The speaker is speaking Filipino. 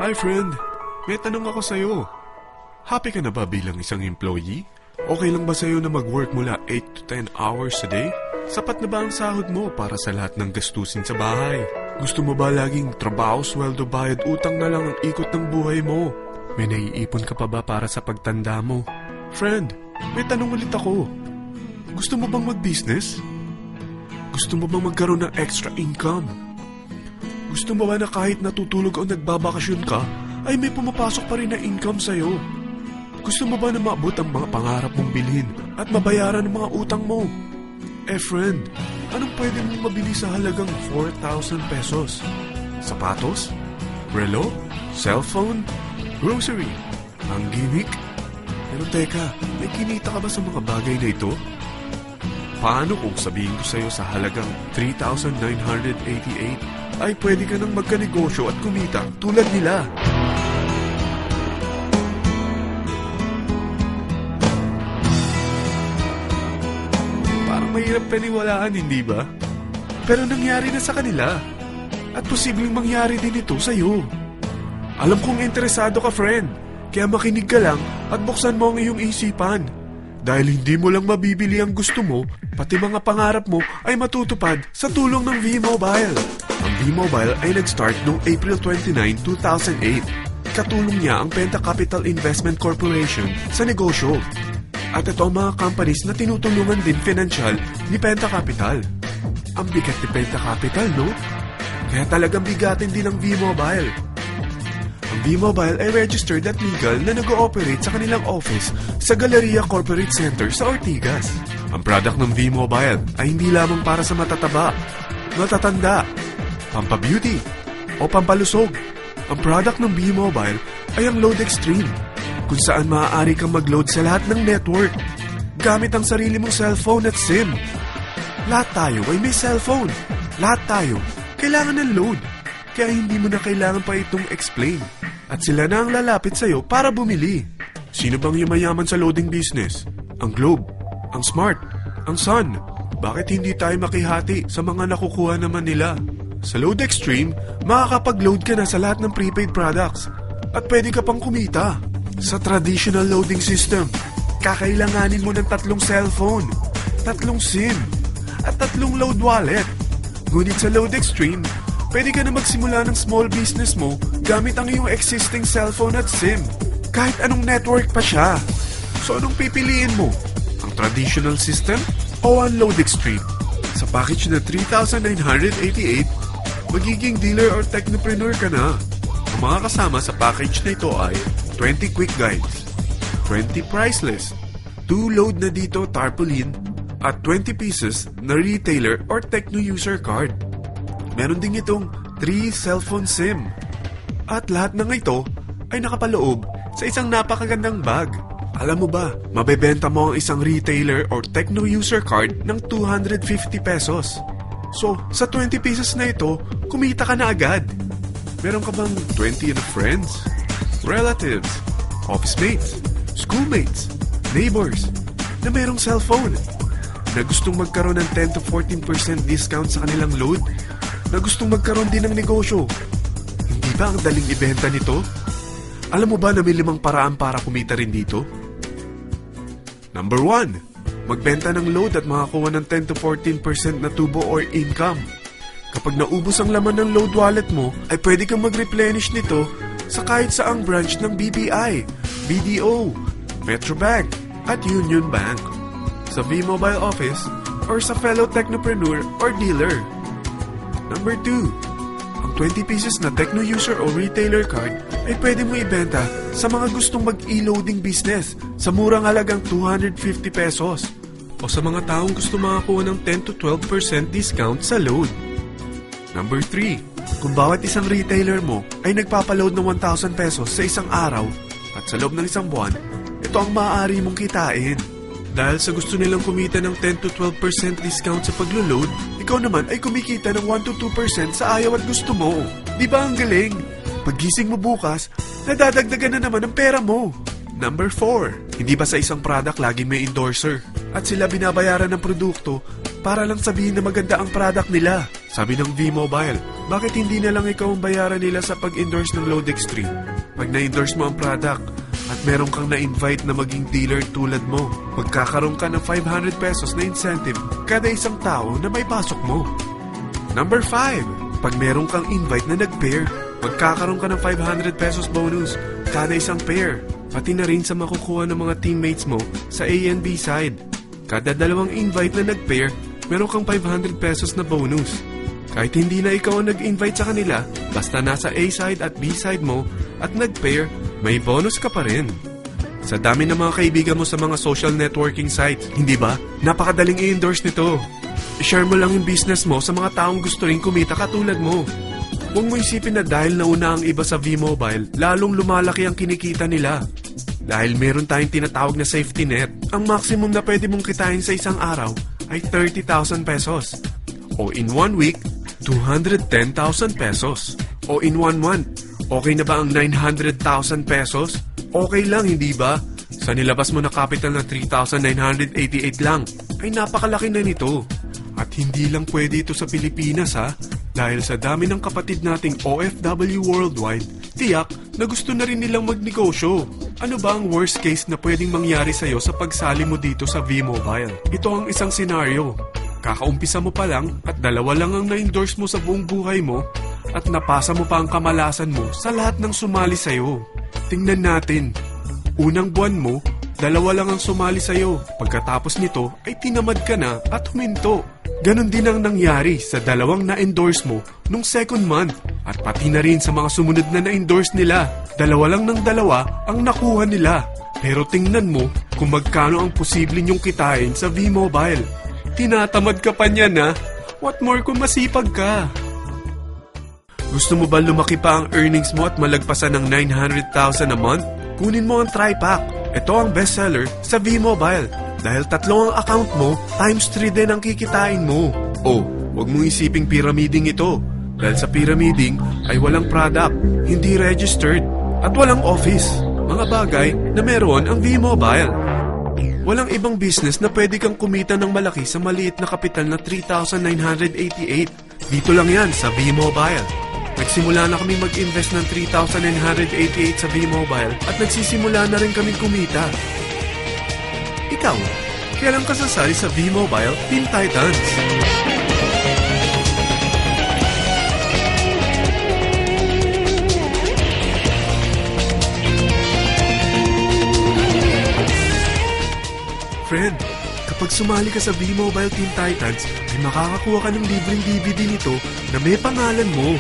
Hi friend, may tanong ako sa'yo. Happy ka na ba bilang isang employee? Okay lang ba sa'yo na mag-work mula 8 to 10 hours a day? Sapat na ba ang sahod mo para sa lahat ng gastusin sa bahay? Gusto mo ba laging trabaho, sweldo, bayad, utang na lang ang ikot ng buhay mo? May naiipon ka pa ba para sa pagtanda mo? Friend, may tanong ulit ako. Gusto mo bang mag-business? Gusto mo bang magkaroon ng extra income? Gusto mo ba na kahit natutulog o nagbabakasyon ka, ay may pumapasok pa rin na income sa'yo? Gusto mo ba na maabot ang mga pangarap mong bilhin at mabayaran ang mga utang mo? Friend, anong pwede mong mabili sa halagang 4,000 pesos? Sapatos? Relo? Cellphone? Grocery? Ang gimmick? Pero teka, may kinita ka ba sa mga bagay na ito? Paano kung sabihin ko sa'yo sa halagang 3,988 ay pwede ka nang magkanegosyo at kumita tulad nila? Parang mahirap paniwalaan, hindi ba? Pero nangyari na sa kanila. At posibleng mangyari din ito sa'yo. Alam kong interesado ka, friend. Kaya makinig ka lang at buksan mo ang iyong isipan. Dahil hindi mo lang mabibili ang gusto mo, pati mga pangarap mo ay matutupad sa tulong ng V-Mobile. Ang V-Mobile ay nag-start noong April 29, 2008. Katulong niya ang Penta Capital Investment Corporation sa negosyo. At ito ang mga companies na tinutulungan din financial ni Penta Capital. Ang bigat ni Penta Capital, no? Kaya talagang bigatin din ang V-Mobile. Ang V-Mobile ay registered at legal na nag-ooperate sa kanilang office sa Galleria Corporate Center sa Ortigas. Ang product ng V-Mobile ay hindi lamang para sa matataba, matatanda, pampabeauty, o pampalusog. Ang product ng V-Mobile ay ang Load Extreme, kung saan maaari kang mag-load sa lahat ng network gamit ang sarili mong cellphone at SIM. Lahat tayo ay may cellphone. Lahat tayo kailangan ng load. Kaya hindi mo na kailangan pa itong explain. At sila na ang lalapit sa'yo para bumili. Sino bang yumayaman sa loading business? Ang Globe, ang Smart, ang Sun. Bakit hindi tayo makihati sa mga nakukuha naman nila? Sa Load Extreme, makakapag-load ka na sa lahat ng prepaid products. At pwede ka pang kumita. Sa traditional loading system, kakailanganin mo ng 3 cellphone, 3 SIM, at 3 load wallet. Ngunit sa Load Extreme, pwede ka na magsimula ng small business mo gamit ang iyong existing cellphone at SIM. Kahit anong network pa siya. So anong pipiliin mo? Ang traditional system o ang Load Extreme? Sa package na 3,988, magiging dealer or technopreneur ka na. Ang mga kasama sa package na ito ay 20 quick guides, 20 price list, 2 load na dito tarpaulin, at 20 pieces na retailer or techno user card. Meron din itong 3 cellphone SIM. At lahat ng ito ay nakapaloob sa isang napakagandang bag. Alam mo ba, mabebenta mo ang isang retailer or techno user card ng 250 pesos. So, sa 20 pieces na ito, kumita ka na agad. Meron ka bang 20 na friends, relatives, office mates, schoolmates, neighbors na merong cellphone na gustong magkaroon ng 10 to 14% discount sa kanilang load? Na gustong magkaroon din ng negosyo? Hindi ba ang daling ibenta nito? Alam mo ba na may 5 paraan para kumita rin dito? Number 1, magbenta ng load at makakuha ng 10 to 14% na tubo or income. Kapag naubos ang laman ng load wallet mo, ay pwede kang mag-replenish nito sa kahit saang branch ng BPI, BDO, Metrobank, at Union Bank, sa V-Mobile office, or sa fellow technopreneur or dealer. Number 2, ang 20 pieces na techno user o retailer card ay pwede mo ibenta sa mga gustong mag-e-loading business sa murang halagang 250 pesos o sa mga taong gusto makakuha ng 10 to 12% discount sa load. Number 3, kung bawat isang retailer mo ay nagpapaload ng 1,000 pesos sa isang araw at sa loob ng isang buwan, ito ang maaari mong kitain. Dahil sa gusto nilang kumita ng 10 to 12% discount sa paglo-load, ikaw naman ay kumikita ng 1 to 2% sa ayaw at gusto mo. Di ba ang galing? Paggising mo bukas, nadadagdagan na naman ang pera mo. Number 4, hindi ba sa isang product laging may endorser? At sila binabayaran ng produkto para lang sabihin na maganda ang product nila. Sabi ng V-Mobile, Bakit hindi na lang ikaw ang bayaran nila sa pag-endorse ng Load Extreme? Pag na-endorse mo ang product at meron kang na-invite na maging dealer tulad mo, magkakaroon ka ng 500 pesos na incentive kada isang tao na may pasok mo. Number 5. Pag meron kang invite na nag-pair, magkakaroon ka ng 500 pesos bonus kada isang pair. Pati na rin sa makukuha ng mga teammates mo sa A and B side. Kada dalawang invite na nag-pair, meron kang 500 pesos na bonus. Kahit hindi na ikaw ang nag-invite sa kanila, basta nasa A side at B side mo at nag-pair, may bonus ka pa rin. Sa dami ng mga kaibigan mo sa mga social networking sites, hindi ba? Napakadaling i-endorse nito. I-share mo lang yung business mo sa mga taong gusto rin kumita katulad mo. Huwag mo isipin na dahil nauna ang iba sa V-Mobile, lalong lumalaki ang kinikita nila. Dahil meron tayong tinatawag na safety net, ang maximum na pwede mong kitain sa isang araw ay 30,000 pesos. O in 1 week, 210,000 pesos. O in 1 month, okay na ba ang 900,000 pesos? Okay lang, hindi ba? Sa nilabas mo na capital na 3,988 lang, ay napakalaki na nito. At hindi lang pwede ito sa Pilipinas ha, dahil sa dami ng kapatid nating OFW worldwide, tiyak na gusto na rin nilang magnegosyo. Ano ba ang worst case na pwedeng mangyari sa'yo sa pagsali mo dito sa V-Mobile? Ito ang isang senaryo. Kakaumpisa mo pa lang at 2 lang ang na-endorse mo sa buong buhay mo at napasa mo pa ang kamalasan mo sa lahat ng sumali sa'yo. Tingnan natin. Unang buwan mo, 2 lang ang sumali sa'yo. Pagkatapos nito ay tinamad ka na at huminto. Ganon din ang nangyari sa 2 na-endorse mo nung second month at pati na rin sa mga sumunod na na-endorse nila. 2 lang ng 2 ang nakuha nila. Pero tingnan mo kung magkano ang posible niyong kitain sa V-Mobile. Tinatamad ka pa niyan ha? What more kung masipag ka? Gusto mo ba lumaki pa ang earnings mo at malagpasan ng 900,000 a month? Kunin mo ang TriPack. Ito ang bestseller sa V-Mobile. Dahil 3 ang account mo, times 3 din ang kikitain mo. Oh, huwag mong isiping pyramiding ito. Dahil sa pyramiding ay walang product, hindi registered, at walang office. Mga bagay na meron ang V-Mobile. Walang ibang business na pwede kang kumita ng malaki sa maliit na kapital na 3,988. Dito lang yan sa V-Mobile. Nagsimula na kami mag-invest ng 3,988 sa V-Mobile at nagsisimula na rin kaming kumita. Ikaw, kailan ka sasali sa V-Mobile Teen Titans? Friend, kapag sumali ka sa V-Mobile Teen Titans, ay makakakuha ka ng libreng DVD nito na may pangalan mo.